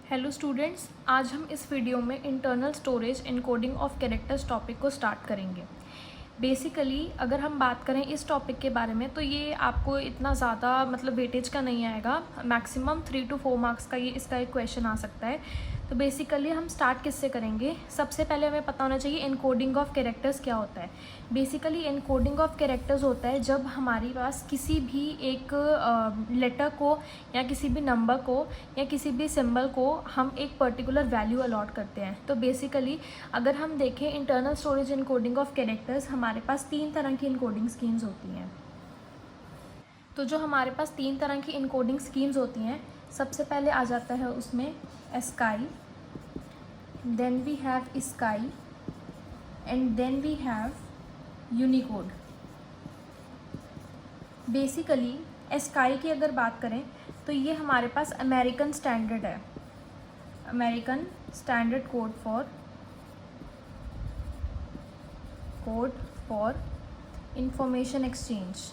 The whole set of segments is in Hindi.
हेलो स्टूडेंट्स, आज हम इस वीडियो में internal storage encoding of characters topic को स्टार्ट करेंगे। बेसिकली अगर हम बात करें इस टॉपिक के बारे में तो ये आपको इतना ज़्यादा वेटेज का नहीं आएगा। मैक्सिमम 3 to 4 मार्क्स का ये इसका एक क्वेश्चन आ सकता है। तो बेसिकली हम स्टार्ट किससे करेंगे, सबसे पहले हमें पता होना चाहिए एनकोडिंग ऑफ कैरेक्टर्स क्या होता है। बेसिकली एनकोडिंग ऑफ कैरेक्टर्स होता है जब हमारे पास किसी भी एक लेटर को या किसी भी नंबर को या किसी भी सिंबल को हम एक पर्टिकुलर वैल्यू अलॉट करते हैं। तो बेसिकली अगर हम देखें internal storage encoding of characters, हमारे पास 3 तरह की इनकोडिंग स्कीम्स होती हैं। तो जो हमारे पास 3 तरह की इनकोडिंग स्कीम्स होती हैं, सबसे पहले आ जाता है उसमें ASCII, then we have ISCII and then we have Unicode. Basically ASCII की अगर बात करें तो ये हमारे पास अमेरिकन स्टैंडर्ड है, American standard code for information exchange.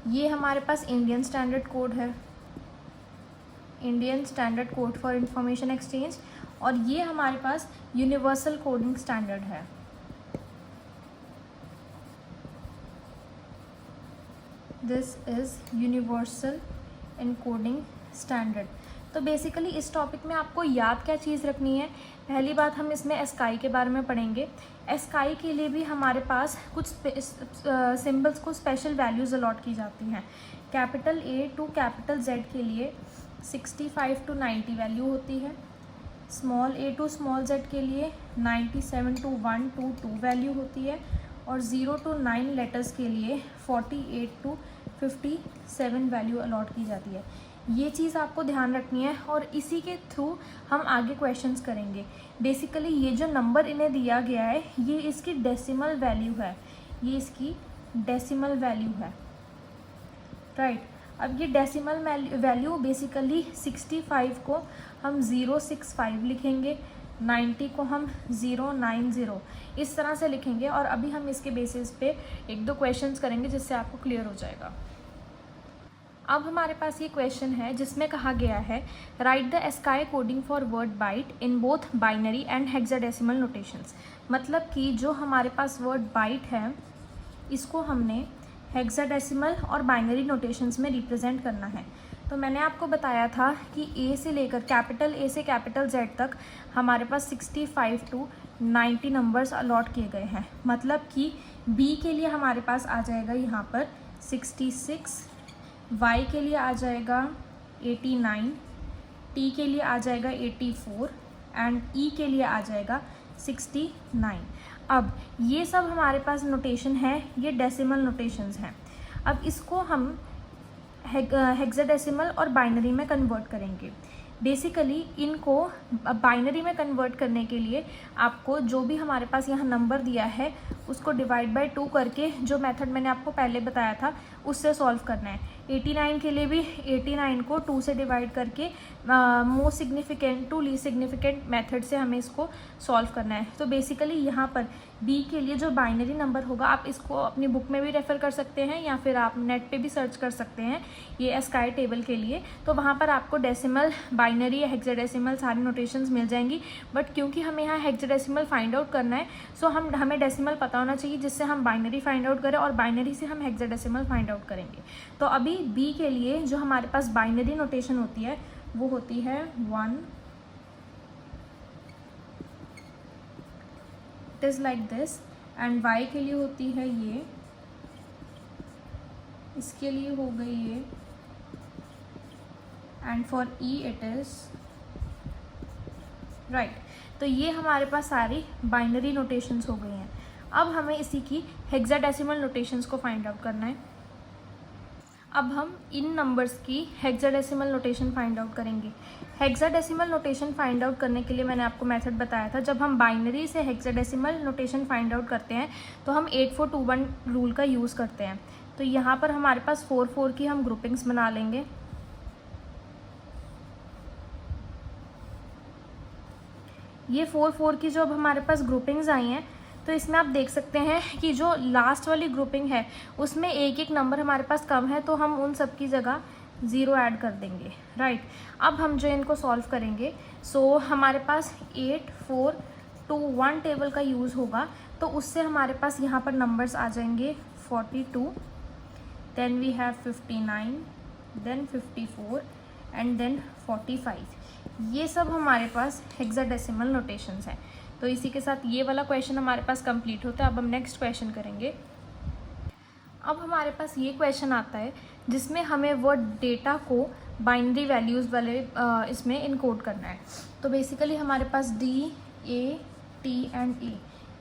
ये हमारे पास इंडियन स्टैंडर्ड कोड है, Indian standard code for information exchange, और ये हमारे पास यूनिवर्सल कोडिंग स्टैंडर्ड है। This is universal encoding standard. तो बेसिकली इस टॉपिक में आपको याद क्या चीज़ रखनी है, पहली बात हम इसमें एस्काई के बारे में पढ़ेंगे। एस्काई के लिए भी हमारे पास कुछ सिंबल्स को स्पेशल वैल्यूज़ अलॉट की जाती हैं। Capital A to capital Z के लिए 65 to 90 वैल्यू होती है, small a to small z के लिए 97 to 122 वैल्यू होती है, और 0 to 9 लेटर्स के लिए 48 to 57 वैल्यू अलॉट की जाती है। ये चीज़ आपको ध्यान रखनी है और इसी के थ्रू हम आगे क्वेश्चंस करेंगे। बेसिकली ये जो नंबर इन्हें दिया गया है ये इसकी डेसिमल वैल्यू है, ये इसकी डेसिमल वैल्यू है, राइट। अब ये डेसिमल वैल्यू बेसिकली 65 को हम 065 लिखेंगे, 90 को हम 090 इस तरह से लिखेंगे, और अभी हम इसके बेसिस पे 1-2 क्वेश्चंस करेंगे जिससे आपको क्लियर हो जाएगा। अब हमारे पास ये क्वेश्चन है जिसमें कहा गया है write the ASCII coding for word byte in both binary and hexadecimal notations. मतलब कि जो हमारे पास वर्ड बाइट है इसको हमने हेक्साडेसिमल और बाइनरी नोटेशंस में रिप्रेजेंट करना है। तो मैंने आपको बताया था कि A से लेकर कैपिटल A से कैपिटल Z तक हमारे पास 65 to 90 नंबर्स अलॉट किए गए हैं। मतलब कि B के लिए हमारे पास आ जाएगा यहाँ पर 66, Y के लिए आ जाएगा 89, T के लिए आ जाएगा 84 एंड E के लिए आ जाएगा 69। अब ये सब हमारे पास नोटेशन है, ये डेसिमल नोटेशंस हैं। अब इसको हम हेक्साडेसिमल और बाइनरी में कन्वर्ट करेंगे। बेसिकली इनको बाइनरी में कन्वर्ट करने के लिए आपको जो भी हमारे पास यहाँ नंबर दिया है उसको डिवाइड बाय 2 करके, जो मेथड मैंने आपको पहले बताया था उससे सॉल्व करना है। 89 के लिए भी 89 को 2 से डिवाइड करके most significant to least significant method से हमें इसको सॉल्व करना है। तो बेसिकली यहाँ पर B के लिए जो बाइनरी नंबर होगा, आप इसको अपनी बुक में भी रेफ़र कर सकते हैं या फिर आप नेट पे भी सर्च कर सकते हैं ये एस्काई टेबल के लिए। तो वहाँ पर आपको डेसिमल, बाइनरी, हेक्साडेसिमल सारी नोटेशंस मिल जाएंगी। बट क्योंकि हमें यहाँ हेक्साडेसिमल फाइंड आउट करना है, सो हमें डेसिमल पता होना चाहिए जिससे हम बाइनरी फाइंड आउट करें और बाइनरी से हम हेक्साडेसिमल फाइंड आउट करेंगे। तो अभी B के लिए जो हमारे पास बाइनरी नोटेशन होती है वो होती है 1, it is like this, and Y के लिए होती है ये, इसके लिए हो गई ये, and for E it is right. तो ये हमारे पास सारी बाइनरी नोटेशंस हो गई हैं। अब हमें इसी की हेक्साडेसिमल नोटेशंस को फाइंड आउट करना है। अब हम इन नंबर्स की हेक्साडेसिमल नोटेशन फाइंड आउट करेंगे। हेक्साडेसिमल नोटेशन फाइंड आउट करने के लिए मैंने आपको मेथड बताया था, जब हम बाइनरी से हेक्साडेसिमल नोटेशन फाइंड आउट करते हैं तो हम 8421 रूल का यूज़ करते हैं। तो यहाँ पर हमारे पास 4 की हम ग्रुपिंग्स बना लेंगे। ये 4 की जो अब हमारे पास ग्रुपिंग्स आई हैं तो इसमें आप देख सकते हैं कि जो लास्ट वाली ग्रुपिंग है उसमें एक एक नंबर हमारे पास कम है, तो हम उन सब की जगह 0 ऐड कर देंगे, राइट। अब हम जो इनको सॉल्व करेंगे, सो हमारे पास 8 4 2 1 टेबल का यूज़ होगा, तो उससे हमारे पास यहाँ पर नंबर्स आ जाएंगे 42, then we have 59, then 54 and then 45। ये सब हमारे पास हेक्साडेसिमल नोटेशंस हैं। तो इसी के साथ ये वाला क्वेश्चन हमारे पास कंप्लीट होता है। अब हम नेक्स्ट क्वेश्चन करेंगे। अब हमारे पास ये क्वेश्चन आता है जिसमें हमें वो डेटा को बाइनरी वैल्यूज़ वाले इसमें इनकोड करना है। तो बेसिकली हमारे पास D A T and A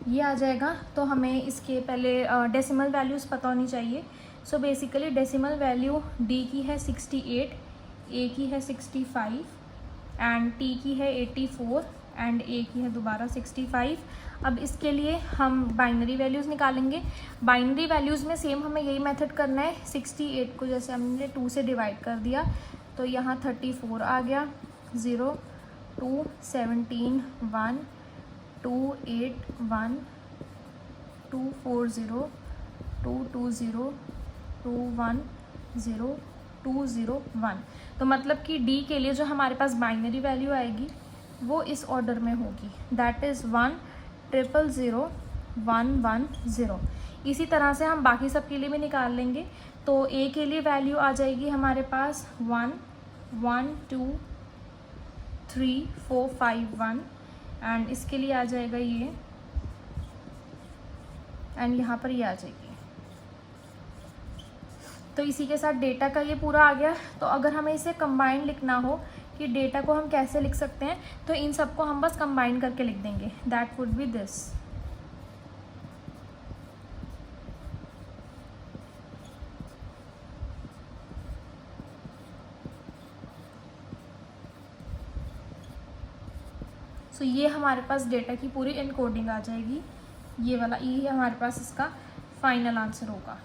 ये आ जाएगा। तो हमें इसके पहले डेसिमल वैल्यूज़ पता होनी चाहिए। So basically decimal value D की है 68, A की है 65 एंड T की है 84 एंड A की है दोबारा 65। अब इसके लिए हम बाइनरी वैल्यूज़ निकालेंगे। बाइनरी वैल्यूज़ में सेम हमें यही मेथड करना है। 68 को जैसे हमने 2 से डिवाइड कर दिया तो यहाँ 34 आ गया, 0 2 17 1 2 8 1 2 4 0 2 2 0 2 1 0 2 0 1। तो मतलब कि D के लिए जो हमारे पास बाइनरी वैल्यू आएगी वो इस ऑर्डर में होगी, दैट इज़ 1 0 0 1 1 0। इसी तरह से हम बाकी सब के लिए भी निकाल लेंगे। तो A के लिए वैल्यू आ जाएगी हमारे पास 1 1 2 3 4 5 1 एंड इसके लिए आ जाएगा ये, एंड यहाँ पर ये आ जाएगी। तो इसी के साथ डेटा का ये पूरा आ गया। तो अगर हमें इसे कंबाइन लिखना हो कि डेटा को हम कैसे लिख सकते हैं, तो इन सबको हम बस कंबाइन करके लिख देंगे, दैट वुड बी दिस। सो ये हमारे पास डेटा की पूरी एनकोडिंग आ जाएगी। ये वाला ये हमारे पास इसका फाइनल आंसर होगा।